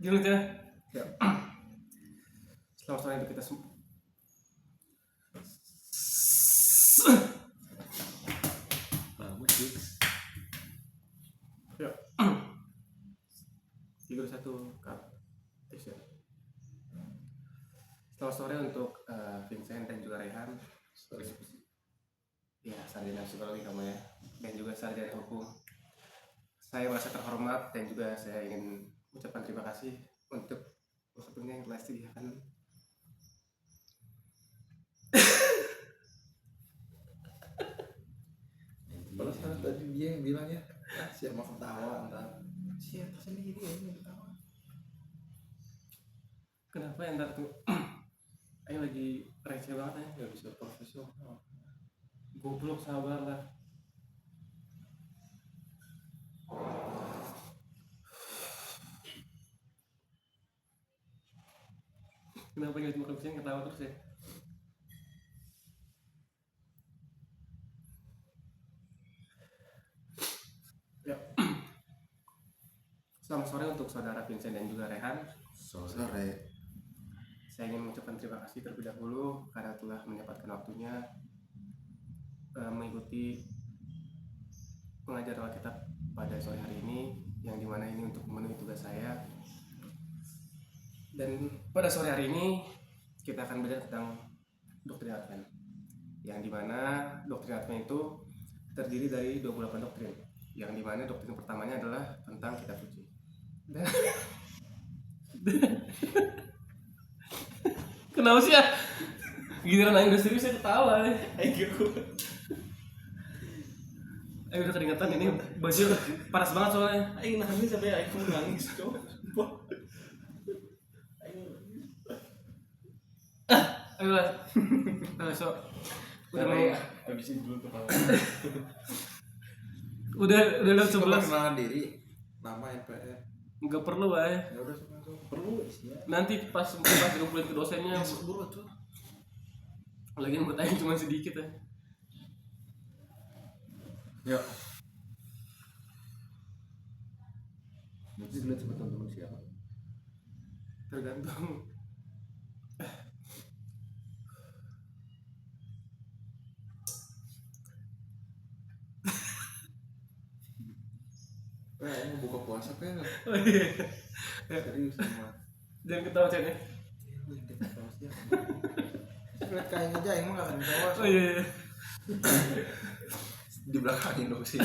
Gimana ya? Ya. Selamat sore untuk kita semua. Bagus sih. Ya. 31 cut. Ya. Selamat sore untuk Vincent dan juga Rehan. Ya, sarjana psikologi kamu ya, dan juga sarjana hukum. Saya merasa terhormat dan juga saya ingin mengucapkan terima kasih untuk waktunya yang telah disediakan. Padahal tadi dia yang bilang ya, siapa ketawa ntar siapa sendiri yang ketawa. Kenapa ya ntar tuh? Ayo lagi receh banget ya, nggak bisa profesional. Goblok, sabar lah. Kenapa nggak cuma yang ketawa terus ya? Ya. Selamat sore untuk saudara Vincent dan juga Rehan. Sore. Saya ingin mengucapkan terima kasih terlebih dahulu karena telah menyempatkan waktunya mengikuti pengajaran Alkitab pada sore hari ini, yang dimana ini untuk memenuhi tugas saya. Dan pada sore hari ini kita akan belajar tentang doktrin Advent, yang dimana doktrin Advent itu terdiri dari 28 doktrin, yang dimana doktrin pertamanya adalah tentang kitab suci. Kenapa sih ya? Giliran aing udah serius saya ketawa nih. Aing udah keringetan, ini baju panas banget soalnya. Aing nangis sampai aing mau nangis coba. Ayo lah. So udah mau habisin dulu ketawa. udah jam 11. Perkenalan diri, nama NPR. Enggak perlu ya. Ya udah langsung. Perlu isinya. Nanti pas ngumpulin ke dosennya Buru tuh. lagi yang bertanya cuma sedikit ya. Ya. Nanti dilihat sama teman-teman siapa? Tergantung. Ini buka puasa kan? Oh iya. Serius sama. Jangan ketawa Cen ya. Lihat kain aja, emang gak akan ketawa. Oh iya. Di belakangin dong sih.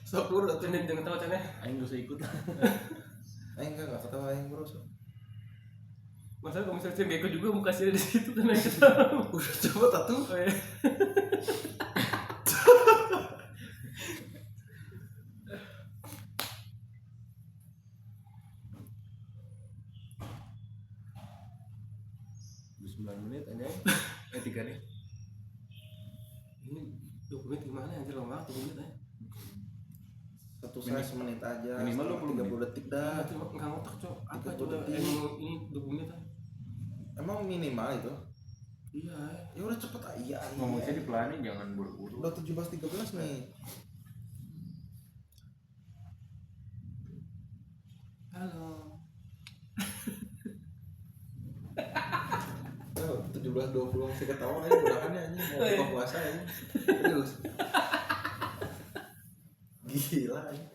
Sok dulu Cen, jangan ketawa Cen ya. Aing gak usah ikut. Aing gak ketawa, Aing bro. Masa kalau misalnya Cen gak ikut juga mau kasih di situ kan yang ketawa. Udah coba tatu. Oh iya. Menit aja. 3 nih. Ini 20 menit gimana anjir, lama banget 20 menit ya. Satu saya semenit aja. Minimal 30 detik dah. Enggak ngotak, Cok. Apa 30 coba detik. ini 20 menit aja. Emang minimal itu? Iya. Ya udah cepet aja. Iya. Ngomongnya dipelanin, jangan buru-buru. Udah 17.13 nih. Halo. 17.20 masih ketawa aja udahannya anjing mau buka puasa aja. Terus. Gila anjing.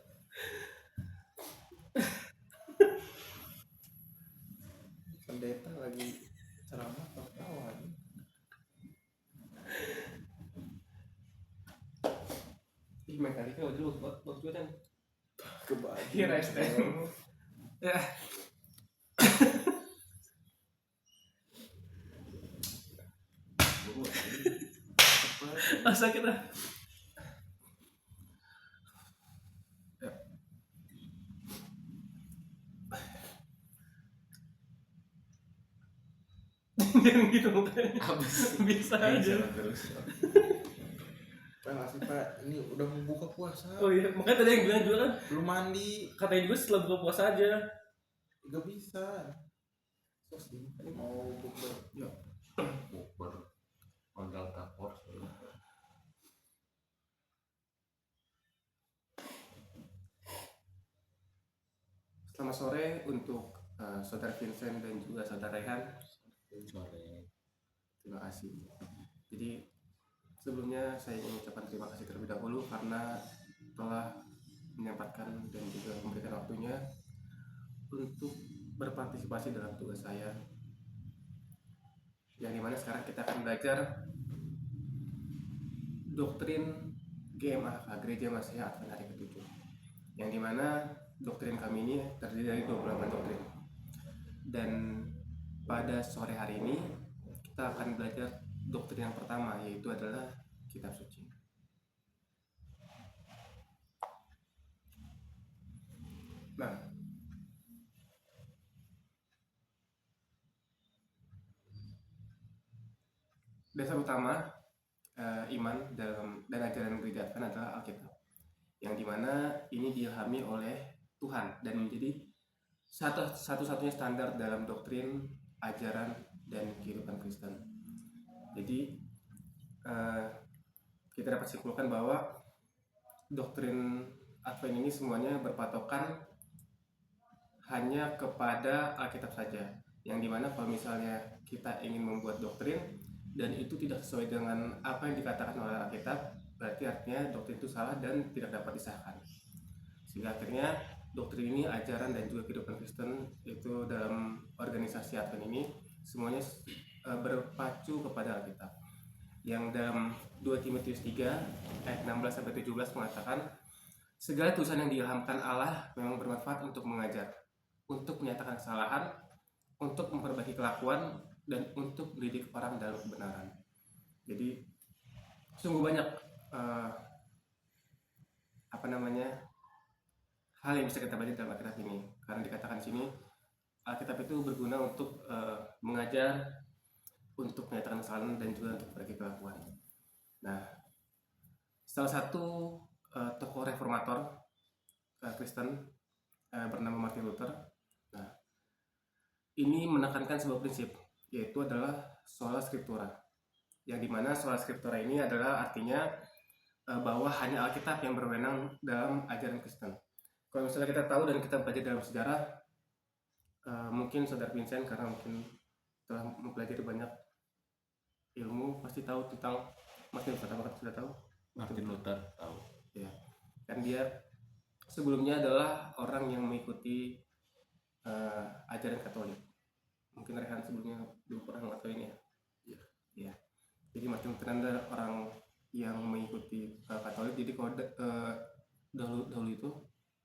Pendeta lagi ceramah ketawa anjing. Ih, mekaniknya waduh bagus juga kan. Kebalik. Kira STM. Ya. Masa kita jangan gitu bisa aja. Pak ngasih Pak, ini udah mau buka puasa. Oh iya, makanya tadi yang bilang juga kan Belum mandi. katanya juga setelah buka puasa aja. Gak bisa. Terus ini mau buka. Ya. Bukber modal tapor. Selamat Selamat sore untuk saudara Vincent dan juga saudara Rehan. Sore. Terima kasih. Jadi sebelumnya saya ingin mengucapkan terima kasih terlebih dahulu karena telah menyempatkan dan juga memberikan waktunya untuk berpartisipasi dalam tugas saya, yang dimana sekarang kita akan belajar doktrin GMA, Gereja Masihi Advent hari ke-7, yang dimana doktrin kami ini terdiri dari 28 doktrin. Dan pada sore hari ini kita akan belajar doktrin yang pertama, yaitu adalah kitab suci. Nah, dasar utama iman dan ajaran gereja Advent adalah Alkitab, yang dimana ini diilhami oleh Tuhan dan menjadi satu-satunya standar dalam doktrin, ajaran, dan kehidupan Kristen. Jadi kita dapat simpulkan bahwa doktrin Advent ini semuanya berpatokan hanya kepada Alkitab saja, yang dimana kalau misalnya kita ingin membuat doktrin dan itu tidak sesuai dengan apa yang dikatakan oleh Alkitab, berarti artinya doktrin itu salah dan tidak dapat disahkan. Sehingga akhirnya doktrin ini, ajaran dan juga kehidupan Kristen itu dalam organisasi Advent ini semuanya berpacu kepada Alkitab. Yang dalam 2 Timotius 3 ayat 16-17 mengatakan, segala tulisan yang diilhamkan Allah memang bermanfaat untuk mengajar, untuk menyatakan kesalahan, untuk memperbaiki kelakuan, dan untuk mendidik orang dalam kebenaran. Jadi sungguh banyak hal yang bisa kita baca dalam Alkitab ini, karena dikatakan di sini Alkitab itu berguna untuk mengajar, untuk menyatakan kesalahan, dan juga untuk memperbaiki kelakuan. Nah, salah satu tokoh reformator Kristen bernama Martin Luther, nah, ini menekankan sebuah prinsip, yaitu adalah sola scriptura, yang dimana sola scriptura ini adalah artinya bahwa hanya Alkitab yang berwenang dalam ajaran Kristen. Kalau misalnya kita tahu dan kita baca dalam sejarah, mungkin saudara Vincent karena mungkin telah mempelajari banyak ilmu pasti tahu tentang Martin Luther. Apakah sudah tahu? Martin Luther tahu. Ya, kan dia sebelumnya adalah orang yang mengikuti ajaran Katolik. Mungkin Rehan sebelumnya belum pernah mengetahui ini ya. Ya. Jadi Martin Luther adalah orang yang mengikuti Katolik. Jadi kalau dahulu itu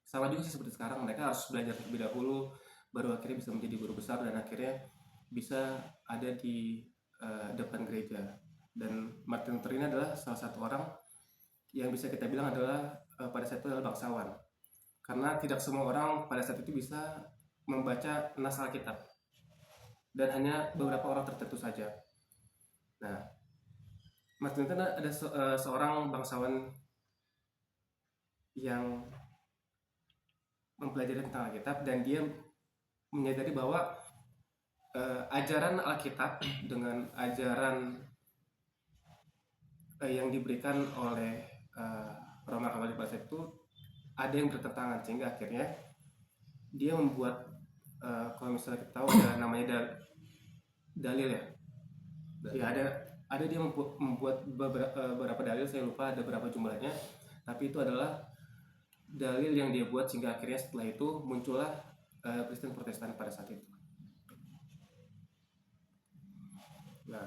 sama juga sih seperti sekarang, mereka harus belajar terlebih dahulu baru akhirnya bisa menjadi guru besar dan akhirnya bisa ada di depan gereja. Dan Martin Luther ini adalah salah satu orang yang bisa kita bilang adalah pada saat itu adalah bangsawan, karena tidak semua orang pada saat itu bisa membaca nas Alkitab dan hanya beberapa orang tertentu saja. Nah, Martin Luther ada seorang bangsawan yang mempelajari tentang Alkitab dan dia menyadari bahwa ajaran Alkitab dengan ajaran yang diberikan oleh Roma Katolik pada saat itu ada yang bertentangan, sehingga akhirnya dia membuat kalau misalnya kita tahu ada namanya dalil ya. Ya ada dia membuat beberapa dalil, saya lupa ada berapa jumlahnya, tapi itu adalah dalil yang dia buat sehingga akhirnya setelah itu muncullah Kristen Protestan pada saat itu. Nah,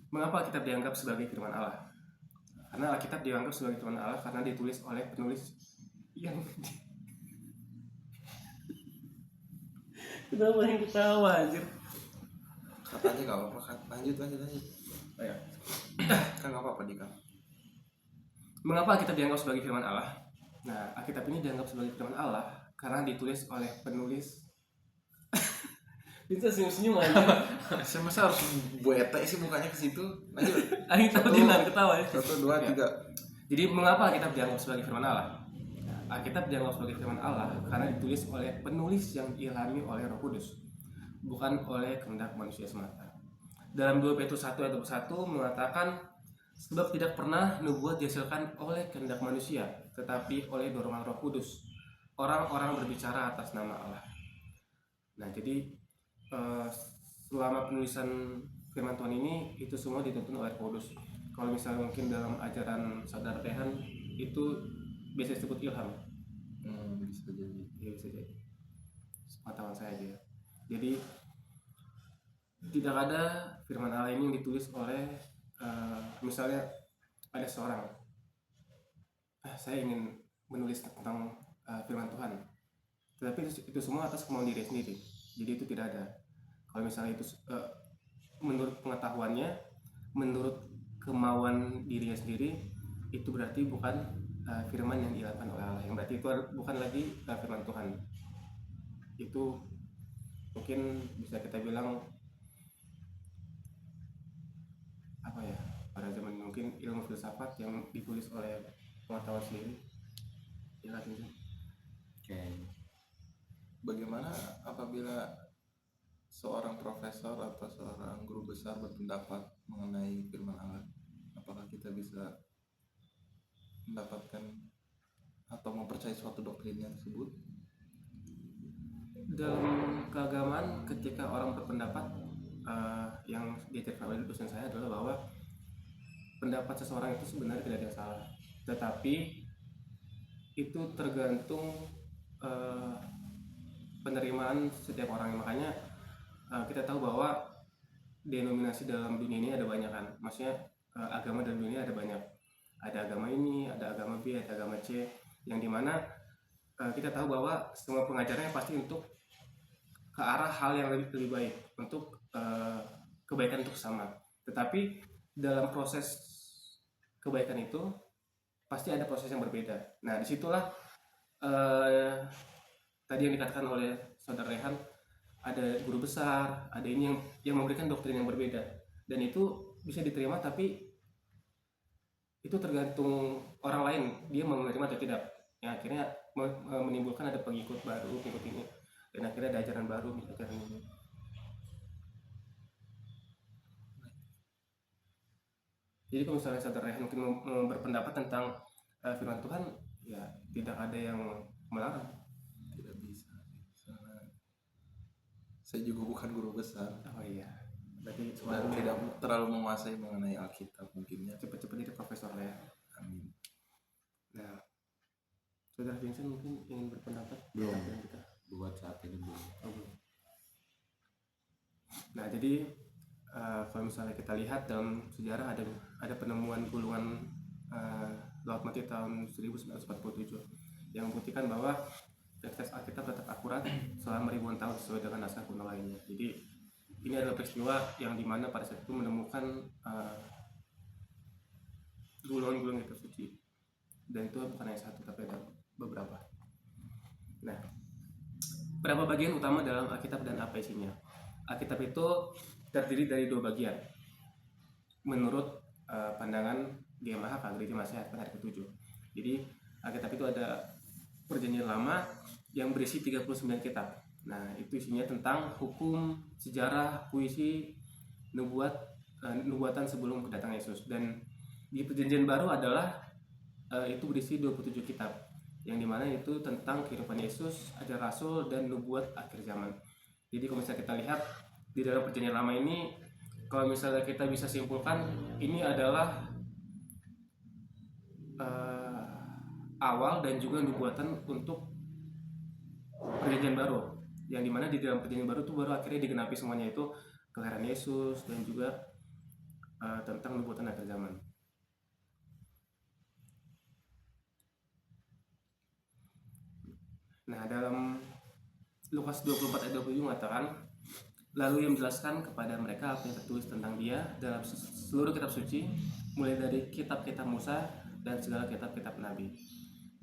mengapa Alkitab dianggap sebagai firman Allah? Karena Alkitab dianggap sebagai firman Allah karena ditulis oleh penulis yang kenapa yang ketawa anjir? Kata aja gak apa-apa, lanjut. Oh, ya. Kan gak apa-apa Dika. Mengapa Alkitab dianggap sebagai firman Allah? Nah, Alkitab ini dianggap sebagai firman Allah karena ditulis oleh penulis. Bisa senyum-senyum aja. Saya masa harus bete sih mukanya ke situ. Lanjut. Aing tahu dinan ketawa ya. 1, 2, 3. Jadi mengapa Alkitab dianggap sebagai firman Allah? Alkitab dianggap sebagai firman Allah karena ditulis oleh penulis yang diilhami oleh Roh Kudus, bukan oleh kehendak manusia semata. Dalam 2 Petrus 1 ayat 21 mengatakan, sebab tidak pernah nubuat dihasilkan oleh kehendak manusia, tetapi oleh dorongan Roh Kudus. Orang-orang berbicara atas nama Allah. Nah, jadi eh, selama penulisan firman Tuhan ini itu semua dituntun oleh Roh Kudus. Kalau misalnya mungkin dalam ajaran Saudara Rehan itu biasa disebut ilham. Bisa jadi. Ya, bisa jadi. Pengetahuan saya aja. Jadi tidak ada firman Allah ini yang ditulis oleh misalnya ada seorang saya ingin menulis tentang firman Tuhan, tetapi itu semua atas kemauan diri sendiri. Jadi itu tidak ada. Kalau misalnya itu menurut pengetahuannya, menurut kemauan dirinya sendiri, itu berarti bukan firman yang dilakukan oleh Allah. Yang berarti itu bukan lagi firman Tuhan. Itu mungkin bisa kita bilang apa ya, pada zaman mungkin ilmu filsafat yang ditulis oleh pengetahuan sendiri. Ya, Oke. Bagaimana apabila seorang profesor atau seorang guru besar berpendapat mengenai firman Allah? Apakah kita bisa mendapatkan atau mempercayai suatu doktrinnya tersebut? Dalam keagamaan, ketika orang berpendapat, yang diajarkan oleh dosen saya adalah bahwa pendapat seseorang itu sebenarnya tidak ada yang salah, tetapi itu tergantung penerimaan setiap orang. Makanya kita tahu bahwa denominasi dalam dunia ini ada banyak kan, maksudnya agama dalam dunia ada banyak. Ada agama ini, ada agama B, ada agama C, yang dimana kita tahu bahwa semua pengajarannya pasti untuk ke arah hal yang lebih baik, untuk kebaikan untuk sesama. Tetapi dalam proses kebaikan itu pasti ada proses yang berbeda. Nah, disitulah tadi yang dikatakan oleh Saudara Rehan, ada guru besar, ada ini yang memberikan doktrin yang berbeda, dan itu bisa diterima, tapi itu tergantung orang lain dia mau menerima atau tidak. Yang akhirnya menimbulkan ada pengikut baru, pengikut ini, dan akhirnya ada ajaran baru, ajaran ini. Jadi kalau misalnya Saudara Rehan mungkin berpendapat tentang firman Tuhan, ya tidak ada yang melarang. Tidak bisa. Saya juga bukan guru besar. Oh iya, berarti Dan tidak terlalu menguasai mengenai Alkitab mungkinnya. cepat-cepat jadi profesor lah ya. Amin. Nah, Saudara Vincent mungkin ingin berpendapat Belum. dengan kita. Buat saat ini belum. Oh, belum. Nah, jadi kalau misalnya kita lihat dalam sejarah ada penemuan gulungan Laut Mati tahun 1947 yang membuktikan bahwa teks Alkitab tetap akurat selama ribuan tahun sesuai dengan naskah kuno lainnya. Jadi ini adalah peristiwa yang dimana pada saat itu menemukan gulungan-gulungan kitab suci, dan itu bukan hanya satu tapi ada beberapa. Nah, berapa bagian utama dalam Alkitab dan apa isinya? Alkitab itu terdiri dari dua bagian menurut pandangan GMH Gereja Masehat pada hari ke-7. Jadi Alkitab itu ada Perjanjian Lama yang berisi 39 kitab. Nah, itu isinya tentang hukum, sejarah, puisi, nubuatan sebelum kedatangan Yesus. Dan di Perjanjian Baru adalah itu berisi 27 kitab, yang dimana itu tentang kehidupan Yesus, ajaran Rasul, dan nubuat akhir zaman. Jadi kalau misalnya kita lihat di dalam Perjanjian Lama ini, kalau misalnya kita bisa simpulkan, ini adalah awal dan juga nubuatan untuk Perjanjian Baru, yang dimana di dalam Perjanjian Baru itu baru akhirnya digenapi semuanya, itu kelahiran Yesus dan juga tentang nubuatan akhir zaman. Nah, dalam Lukas 24 ayat 27 mengatakan, lalu ia menjelaskan kepada mereka apa yang tertulis tentang dia dalam seluruh kitab suci, mulai dari kitab-kitab Musa dan segala kitab-kitab Nabi.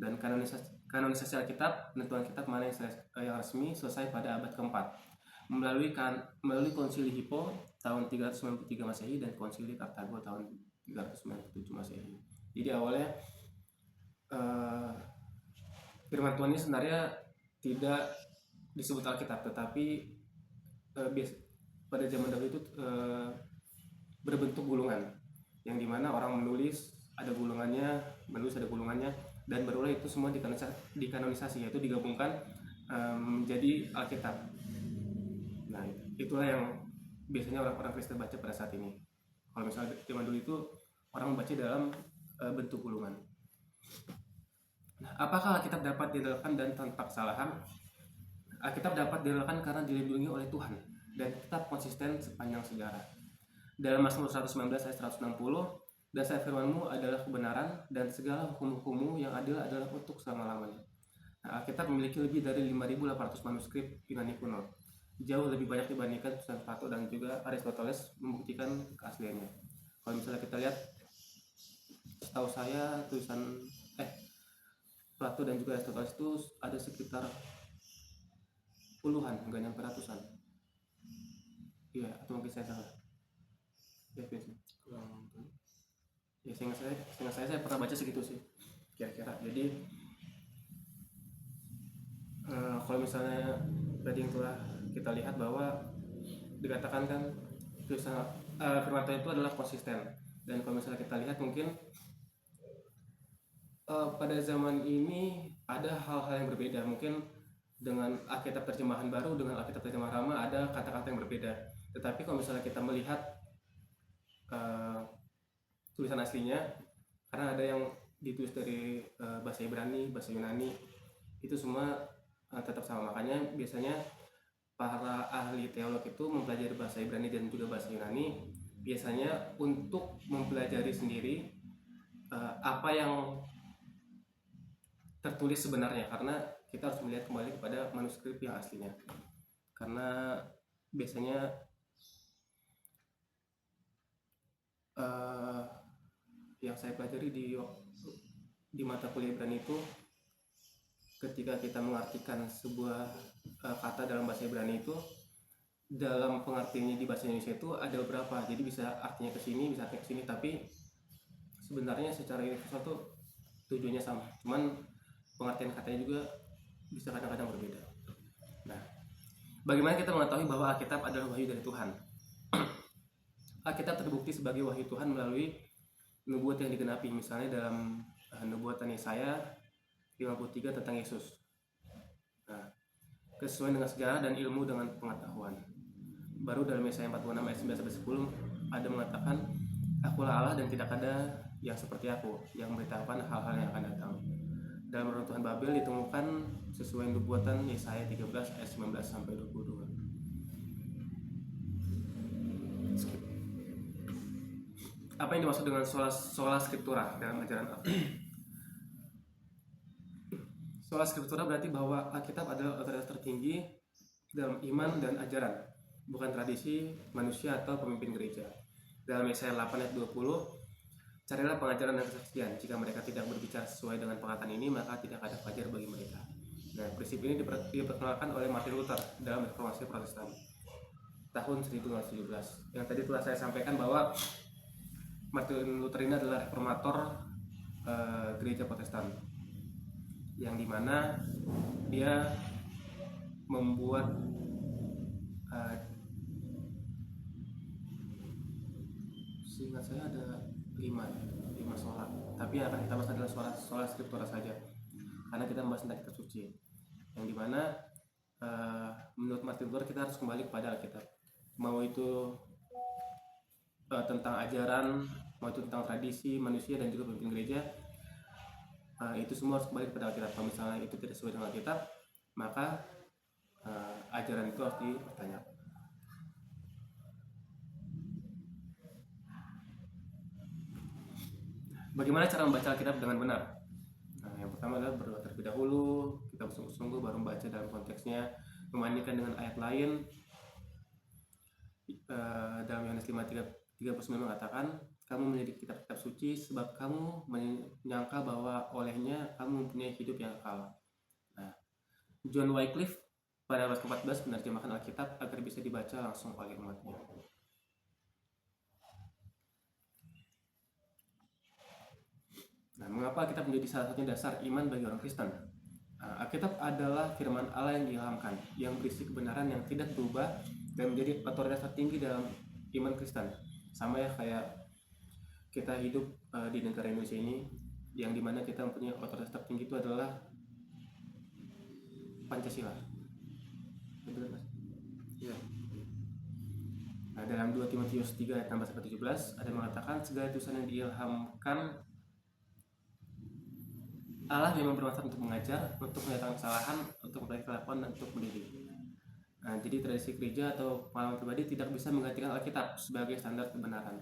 Dan kanonisasi Alkitab, penentuan kitab mana yang resmi selesai pada abad keempat melalui konsili Hippo tahun 393 Masehi dan konsili Kartago tahun 397 Masehi. Jadi awalnya firman Tuhan ini sebenarnya tidak disebut Alkitab, tetapi pada zaman dahulu itu berbentuk gulungan, yang dimana orang menulis ada gulungannya, dan barulah itu semua dikanonisasi, yaitu digabungkan menjadi Alkitab. Nah, itulah yang biasanya orang-orang Kristen baca pada saat ini. Kalau misalnya zaman dulu itu orang membaca dalam bentuk gulungan. Nah, apakah Alkitab dapat diandalkan dan tanpa kesalahan? Alkitab dapat diandalkan karena dilindungi oleh Tuhan dan tetap konsisten sepanjang sejarah. Dalam Mazmur 119 ayat 160, dan saya firman-Mu adalah kebenaran dan segala hukum-hukum-Mu yang adil adalah untuk selama-lamanya. Nah, Alkitab memiliki lebih dari 5.800 manuskrip Yunani kuno. Jauh lebih banyak dibandingkan tulisan Plato dan juga Aristoteles membuktikan keasliannya. Kalau misalnya kita lihat, setahu saya tulisan Plato dan juga Aristoteles itu ada sekitar puluhan, enggak nyampe ratusan. Iya, atau mungkin saya salah. Ya, biasa. Ya, seingat saya pernah baca segitu sih, kira-kira. Jadi kalau misalnya tadi itulah kita lihat bahwa dikatakan kan tulisan firman Tuhan itu adalah konsisten. Dan kalau misalnya kita lihat mungkin pada zaman ini ada hal-hal yang berbeda. Mungkin dengan Alkitab terjemahan baru dengan Alkitab terjemahan lama ada kata-kata yang berbeda. Tetapi kalau misalnya kita melihat tulisan aslinya, karena ada yang ditulis dari bahasa Ibrani, bahasa Yunani, itu semua tetap sama. Makanya biasanya para ahli teolog itu mempelajari bahasa Ibrani dan juga bahasa Yunani biasanya untuk mempelajari sendiri apa yang tertulis sebenarnya, karena kita harus melihat kembali kepada manuskrip yang aslinya. Karena biasanya yang saya pelajari di mata kuliah Ibrani itu, ketika kita mengartikan sebuah kata dalam bahasa Ibrani itu, dalam pengertiannya di bahasa Indonesia itu ada beberapa. Jadi bisa artinya ke sini, bisa artinya ke sini, tapi sebenarnya secara universal tuh tujuannya sama. Cuman pengertian katanya juga bisa kadang-kadang berbeda. Nah, bagaimana kita mengetahui bahwa Alkitab adalah wahyu dari Tuhan? Alkitab terbukti sebagai wahyu Tuhan melalui nubuat yang digenapi, misalnya dalam nubuatan Yesaya 53 tentang Yesus. Nah, kesesuaian dengan sejarah dan ilmu dengan pengetahuan. Baru dalam Yesaya 46 ayat 9-10 ada mengatakan, Akulah Allah dan tidak ada yang seperti aku, yang memberitahukan hal-hal yang akan datang. Dalam Reruntuhan Babel ditemukan sesuai nubuatan Yesaya 13 ayat 19-22. Apa yang dimaksud dengan sola scriptura dalam ajaran Alkitab? Sola scriptura berarti bahwa Alkitab adalah otoritas tertinggi dalam iman dan ajaran, bukan tradisi manusia atau pemimpin gereja. Dalam Yesaya 8 ayat 20, carilah pengajaran dan kesaksian. Jika mereka tidak berbicara sesuai dengan pengataan ini, maka tidak ada fajar bagi mereka. Nah, prinsip ini diperkenalkan oleh Martin Luther dalam Reformasi Protestan tahun 1917. Yang tadi telah saya sampaikan bahwa Martin Luther ini adalah reformator gereja Protestan, yang dimana dia membuat seingat saya ada 5 sola, tapi yang akan kita bahas adalah sola scriptura saja, karena kita membahas tentang kitab suci, yang dimana menurut Martin Luther kita harus kembali kepada Alkitab, mau itu tentang ajaran, mau itu tentang tradisi manusia dan juga pemimpin gereja, itu semua harus kembali kepada Alkitab. Kalau misalnya itu tidak sesuai dengan Alkitab, maka ajaran itu harus dipertanyakan. Bagaimana cara membaca Alkitab dengan benar? Nah, yang pertama adalah berdoa terlebih dahulu, kita bersungguh-sungguh baru membaca dalam konteksnya, membandingkan dengan ayat lain. Dalam Yohanes 5:39 mengatakan, kamu menyelidiki kitab-kitab suci sebab kamu menyangka bahwa olehnya kamu mempunyai hidup yang kekal. Nah, John Wycliffe pada abad ke-14 menerjemahkan Alkitab agar bisa dibaca langsung oleh umatnya. Nah, mengapa Alkitab menjadi salah satunya dasar iman bagi orang Kristen? Alkitab adalah firman Allah yang diilhamkan, yang berisi kebenaran yang tidak berubah dan menjadi otoritas tertinggi dalam iman Kristen. Sama ya kayak kita hidup di negara Indonesia ini, yang dimana kita mempunyai otoritas tertinggi itu adalah Pancasila. Betul, Mas? Iya. Nah, dalam 2 Timotius 3 ayat 16-17 ada mengatakan segala tulisan yang diilhamkan Allah memang bermanfaat untuk mengajar, untuk menyatakan kesalahan, untuk memperbaiki kelakuan, dan untuk mendidik. Nah, jadi tradisi gereja atau pengalaman pribadi tidak bisa menggantikan Alkitab sebagai standar kebenaran.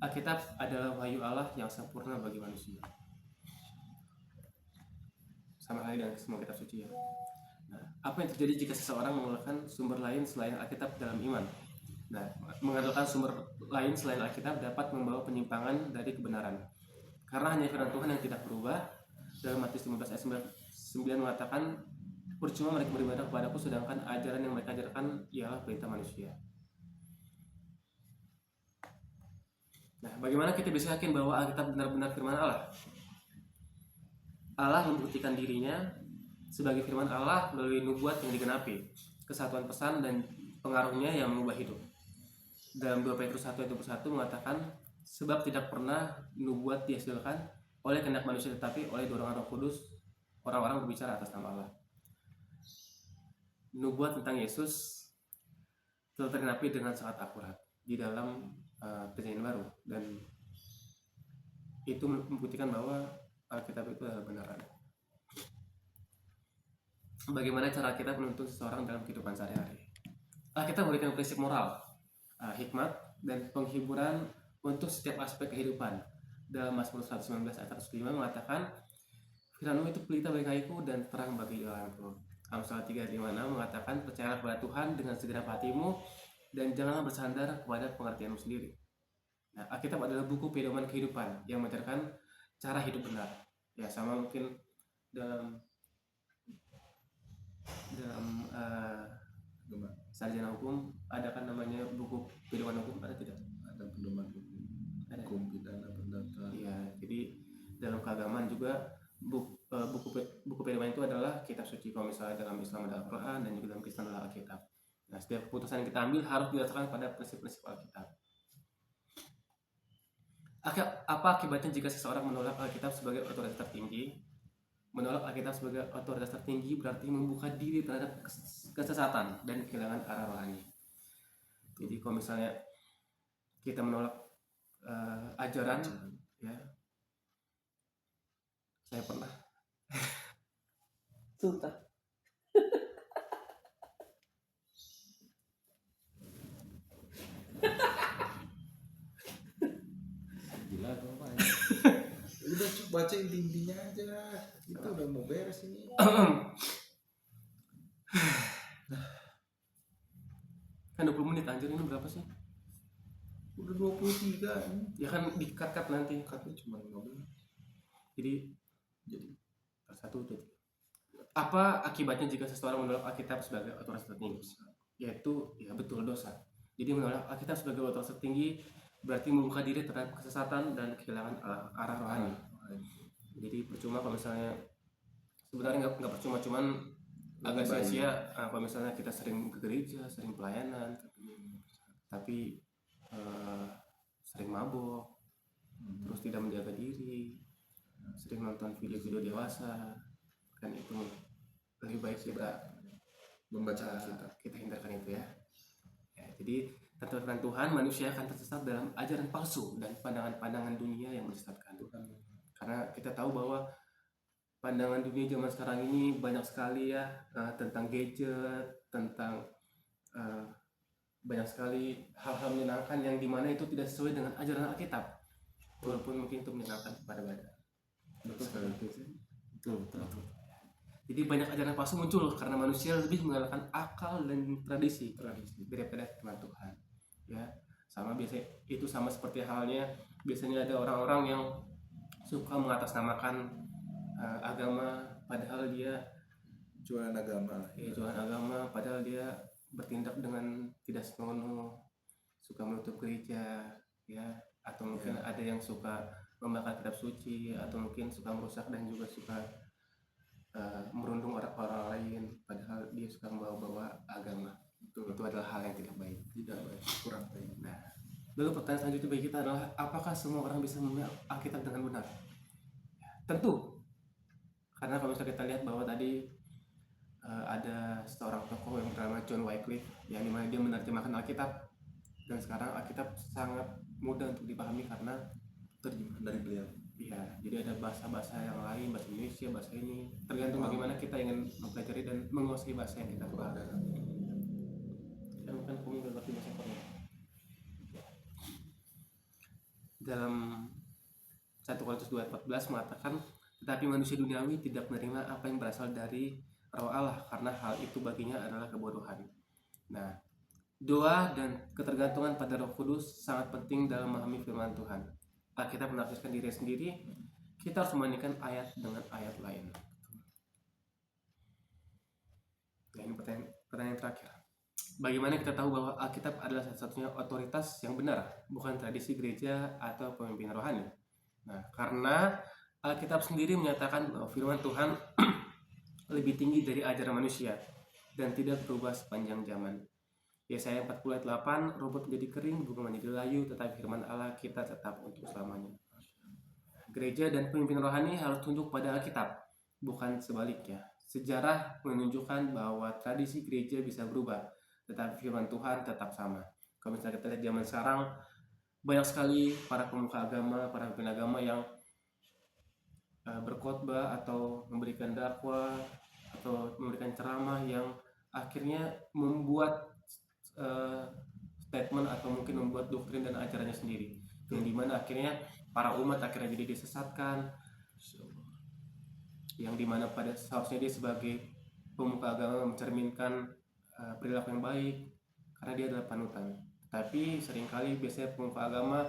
Alkitab adalah wahyu Allah yang sempurna bagi manusia. Sama halnya dengan semua kitab suci ya. Nah, apa yang terjadi jika seseorang menggunakan sumber lain selain Alkitab dalam iman? Nah, mengandalkan sumber lain selain Alkitab dapat membawa penyimpangan dari kebenaran. Karena hanya firman Tuhan yang tidak berubah. Dalam Matius 15 ayat 9 mengatakan, percuma mereka beribadah kepadaku sedangkan ajaran yang mereka ajarkan ialah perintah manusia. Nah, bagaimana kita bisa yakin bahwa Alkitab benar-benar firman Allah? Allah membuktikan dirinya sebagai firman Allah melalui nubuat yang digenapi, kesatuan pesan dan pengaruhnya yang mengubah hidup. Dalam 2 Petrus 1 ayat 21 mengatakan, sebab tidak pernah nubuat dihasilkan oleh kehendak manusia tetapi oleh dorongan Roh Kudus orang-orang berbicara atas nama Allah. Nubuat tentang Yesus telah tergenapi dengan sangat akurat di dalam perjanjian baru, dan itu membuktikan bahwa Alkitab itu adalah kebenaran. Bagaimana cara kita menuntun seseorang dalam kehidupan sehari-hari? Alkitab memberikan prinsip moral, hikmat, dan penghiburan untuk setiap aspek kehidupan. Dalam Mazmur 119 ayat 105 mengatakan, firman-Mu itu pelita bagi kakiku dan terang bagi jalanku. Amsal 3 ayat 56 mengatakan, percayalah kepada Tuhan dengan segenap hatimu dan janganlah bersandar kepada pengertianmu sendiri. Nah, Alkitab adalah buku pedoman kehidupan yang mengajarkan cara hidup benar. Ya, sama mungkin dalam sarjana hukum ada kan namanya buku pedoman hukum, ada tidak? Ada pedoman hukum, Ada. hukum pidana perdata. Ya, jadi dalam keagamaan juga buku pedoman itu adalah kitab suci. Kalau misalnya dalam Islam ada Al-Quran dan juga dalam Kristen adalah Alkitab. Nah, setiap keputusan yang kita ambil harus didasarkan pada prinsip-prinsip Alkitab. Apa akibatnya jika seseorang menolak Alkitab sebagai otoritas tertinggi? Menolak Alkitab sebagai otoritas tertinggi berarti membuka diri terhadap kesesatan dan kehilangan arah rohani. Jadi kalau misalnya kita menolak ajaran, ya, saya pernah. Sultan. Gila atau apa ya? Udah cuk, baca intinya aja. Kita udah mau beres ini. Kan 20 menit anjir, ini berapa sih? Udah 23 ini. Ya kan di-cut nanti. Katanya cuma 15. Jadi satu itu. Apa akibatnya jika seseorang menolak Alkitab sebagai otoritas tertinggi? Yaitu, ya betul, dosa. Jadi menolak Alkitab sebagai otoritas tertinggi berarti membuka diri terhadap kesesatan dan kehilangan arah rohani. Jadi percuma kalau misalnya, sebenarnya nggak percuma, cuman agak sia-sia kalau misalnya kita sering ke gereja, sering pelayanan, tapi sering mabok, terus tidak menjaga diri, sering nonton video-video dewasa, kan itu lebih baik kita membaca Alkitab. kita hindarkan itu ya. Jadi tentu firman Tuhan, manusia akan tersesat dalam ajaran palsu dan pandangan-pandangan dunia yang menyesatkan. Karena kita tahu bahwa pandangan dunia zaman sekarang ini banyak sekali ya, tentang gadget, tentang banyak sekali hal-hal menyenangkan yang dimana itu tidak sesuai dengan ajaran Alkitab, walaupun mungkin itu menyenangkan kepada badan. Betul sekali itu sih. Betul. Jadi banyak ajaran palsu muncul karena manusia lebih mengandalkan akal dan tradisi daripada firman Tuhan. Ya, sama seperti halnya biasanya ada orang-orang yang suka mengatasnamakan agama padahal dia Jualan agama. jualan agama, padahal dia bertindak dengan tidak senonoh, suka menutup gereja, ya, atau mungkin ada yang suka membakar kitab suci, atau mungkin suka merusak dan juga suka merundung orang-orang lain, padahal dia suka membawa-bawa agama. Itu adalah hal yang tidak baik, kurang baik. Nah, lalu pertanyaan selanjutnya bagi kita adalah, apakah semua orang bisa memahami Alkitab dengan benar? Tentu, karena kalau misalnya kita lihat bahwa tadi ada seorang tokoh yang bernama John Wycliffe, yang dimana dia menerjemahkan Alkitab dan sekarang Alkitab sangat mudah untuk dipahami karena terjemahan dari beliau. iya, jadi ada bahasa-bahasa yang lain, bahasa Indonesia, bahasa ini, tergantung bagaimana kita ingin mempelajari dan menguasai bahasa yang kita pahami. Ya, bukan kami berarti bahasa Korea. Dalam 1 Korintus 2:14 mengatakan, tetapi manusia duniawi tidak menerima apa yang berasal dari Roh Allah karena hal itu baginya adalah kebodohan. Nah, doa dan ketergantungan pada Roh Kudus sangat penting dalam memahami firman Tuhan. Alkitab menafsirkan diri sendiri, kita harus membandingkan ayat dengan ayat lain. Nah, ini pertanyaan terakhir. Bagaimana kita tahu bahwa Alkitab adalah satu-satunya otoritas yang benar, bukan tradisi gereja atau pemimpin rohani? Nah, karena Alkitab sendiri menyatakan bahwa firman Tuhan lebih tinggi dari ajaran manusia dan tidak berubah sepanjang zaman. Yesaya 40 ayat 8, rumput menjadi kering, bunga menjadi layu, tetapi firman Allah kita tetap untuk selamanya. Gereja dan pemimpin rohani harus tunduk pada Alkitab, bukan sebaliknya. Sejarah menunjukkan bahwa tradisi gereja bisa berubah, tetapi firman Tuhan tetap sama. Kalau misalnya kita lihat zaman sekarang, banyak sekali para pemuka agama, para pemimpin agama yang berkhotbah atau memberikan dakwah atau memberikan ceramah yang akhirnya membuat statement atau mungkin membuat doktrin dan ajarannya sendiri, yang dimana akhirnya para umat akhirnya jadi disesatkan, yang dimana pada seharusnya dia sebagai pemuka agama mencerminkan perilaku yang baik karena dia adalah panutan, tapi seringkali biasanya pemuka agama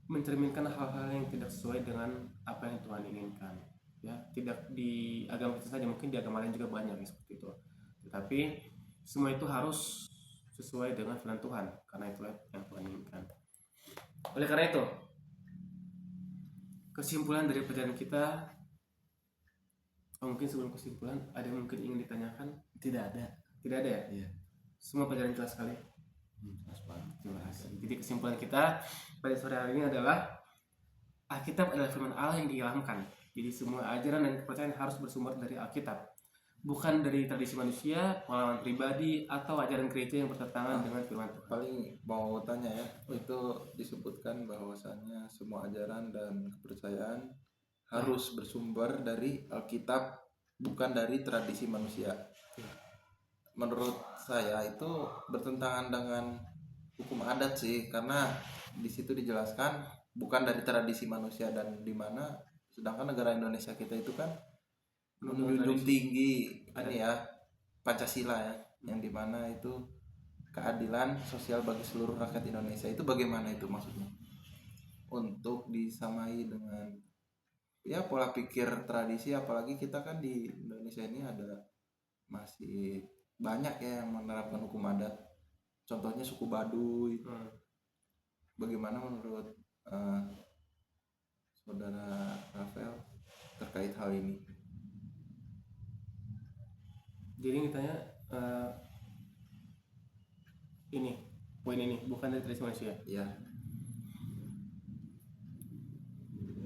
mencerminkan hal-hal yang tidak sesuai dengan apa yang Tuhan inginkan, ya, tidak di agama kita saja, mungkin di agama lain juga banyak yang seperti itu. Tetapi semua itu harus sesuai dengan firman Tuhan, karena itulah yang Tuhan inginkan. Oleh karena itu, kesimpulan dari pelajaran kita, mungkin sebelum kesimpulan ada yang mungkin ingin ditanyakan? Tidak ada. Tidak ada ya? Iya. Semua pelajaran jelas sekali. Jelas banget. Terima kasih. Jadi kesimpulan kita pada sore hari ini adalah Alkitab adalah firman Allah yang diilhamkan. Jadi semua ajaran dan kepercayaan harus bersumber dari Alkitab, bukan dari tradisi manusia, pengalaman pribadi, atau ajaran gereja yang bertentangan dengan firman Tuhan. Paling mau tanya ya, itu disebutkan bahwasannya semua ajaran dan kepercayaan harus bersumber dari Alkitab, bukan dari tradisi manusia. Menurut saya itu bertentangan dengan hukum adat sih, karena di situ dijelaskan bukan dari tradisi manusia, dan di mana sedangkan negara Indonesia kita itu kan menjunjung tinggi ini ya Pancasila ya, yang dimana itu keadilan sosial bagi seluruh rakyat Indonesia. Itu bagaimana itu maksudnya untuk disamai dengan ya pola pikir tradisi, apalagi kita kan di Indonesia ini ada masih banyak ya yang menerapkan hukum adat, contohnya suku Baduy. Bagaimana menurut saudara Rafael terkait hal ini? Jadi ini tanya ini poin ini bukan dari tradisi manusia. Ya.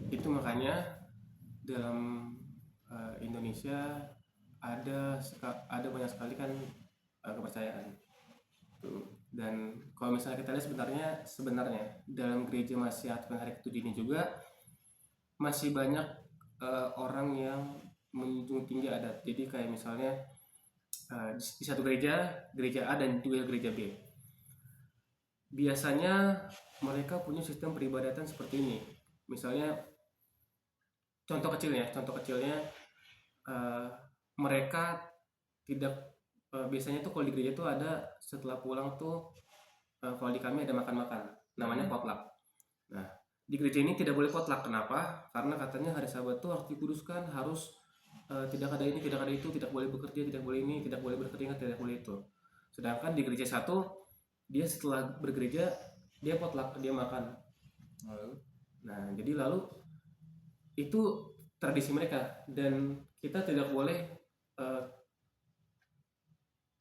Itu makanya dalam Indonesia ada banyak sekali kan kepercayaan. Dan kalau misalnya kita lihat sebenarnya dalam gereja masih Advent hari ke-7 ini juga masih banyak orang yang menjunjung tinggi adat. Jadi kayak misalnya di satu gereja A dan juga gereja B, biasanya mereka punya sistem peribadatan seperti ini. Misalnya contoh kecilnya mereka tidak biasanya tuh kalau di gereja tuh ada setelah pulang tuh kalau di kami ada makan-makan namanya potluck. Nah, di gereja ini tidak boleh potluck. Kenapa? Karena katanya hari Sabat tuh harus dikuduskan, harus tidak ada ini, tidak ada itu, tidak boleh bekerja, tidak boleh ini, tidak boleh berkeringat, tidak boleh itu. Sedangkan di gereja satu, dia setelah bergereja dia potluck, dia makan. Nah, jadi lalu itu tradisi mereka, dan kita tidak boleh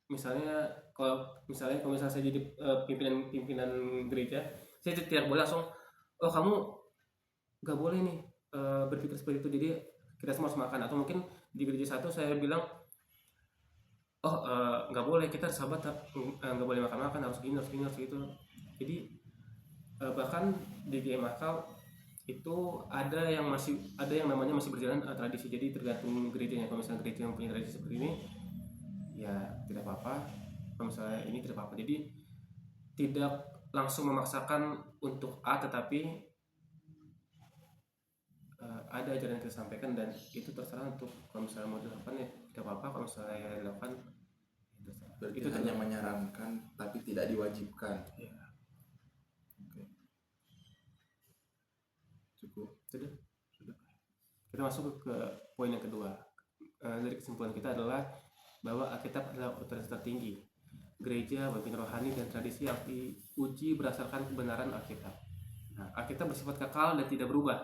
misalnya kalau misalnya saya jadi pimpinan gereja, saya tidak boleh langsung kamu nggak boleh nih berpikir seperti itu, jadi kita semua harus makan. Atau mungkin di gereja satu saya bilang nggak boleh, kita sahabat nggak boleh makan harus gini harus gitu. Jadi bahkan di GMAK itu ada yang namanya masih berjalan tradisi. Jadi tergantung gerejanya. Kalau misalnya gereja yang punya tradisi seperti ini ya tidak apa-apa, kalau misalnya ini tidak apa-apa. Jadi tidak langsung memaksakan untuk A, tetapi ada ajaran yang kita sampaikan dan itu terserah. Untuk kalau misalnya mau dilakukan ya tidak apa-apa, kalau misalnya ya dilakukan ya terserah. Berarti Itu hanya menyarankan tapi tidak diwajibkan. ya, Oke. Cukup. sudah. Kita masuk ke poin yang kedua. Dari kesimpulan kita adalah bahwa Alkitab adalah otoritas tertinggi. Gereja, pemimpin rohani, dan tradisi yang diuji berdasarkan kebenaran Alkitab. Nah, Alkitab bersifat kekal dan tidak berubah.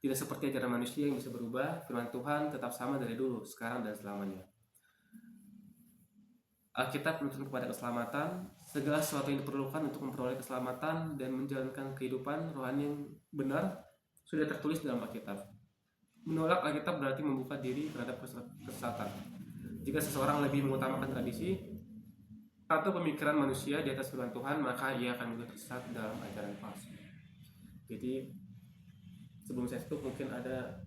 Tidak seperti ajaran manusia yang bisa berubah. Firman Tuhan tetap sama dari dulu, sekarang, dan selamanya. Alkitab menuntun kepada keselamatan. Segala sesuatu yang diperlukan untuk memperoleh keselamatan dan menjalankan kehidupan rohani yang benar sudah tertulis dalam Alkitab. Menolak Alkitab berarti membuka diri terhadap kesesatan. Jika seseorang lebih mengutamakan tradisi atau pemikiran manusia di atas firman Tuhan, maka ia akan mudah tersesat dalam ajaran palsu. Jadi sebelum saya tutup, mungkin ada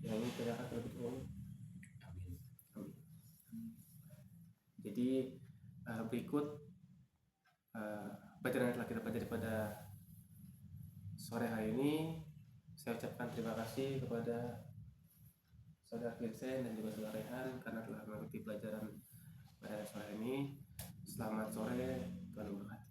yang ingin ditanyakan terlebih dahulu. Amin. Jadi berikut bacaan yang telah kita pelajari pada sore hari ini. Saya ucapkan terima kasih kepada Saudara Vincent dan juga Saudara Rehan karena telah mengikuti pelajaran pada sore ini. Selamat sore, Tuhan memberkati.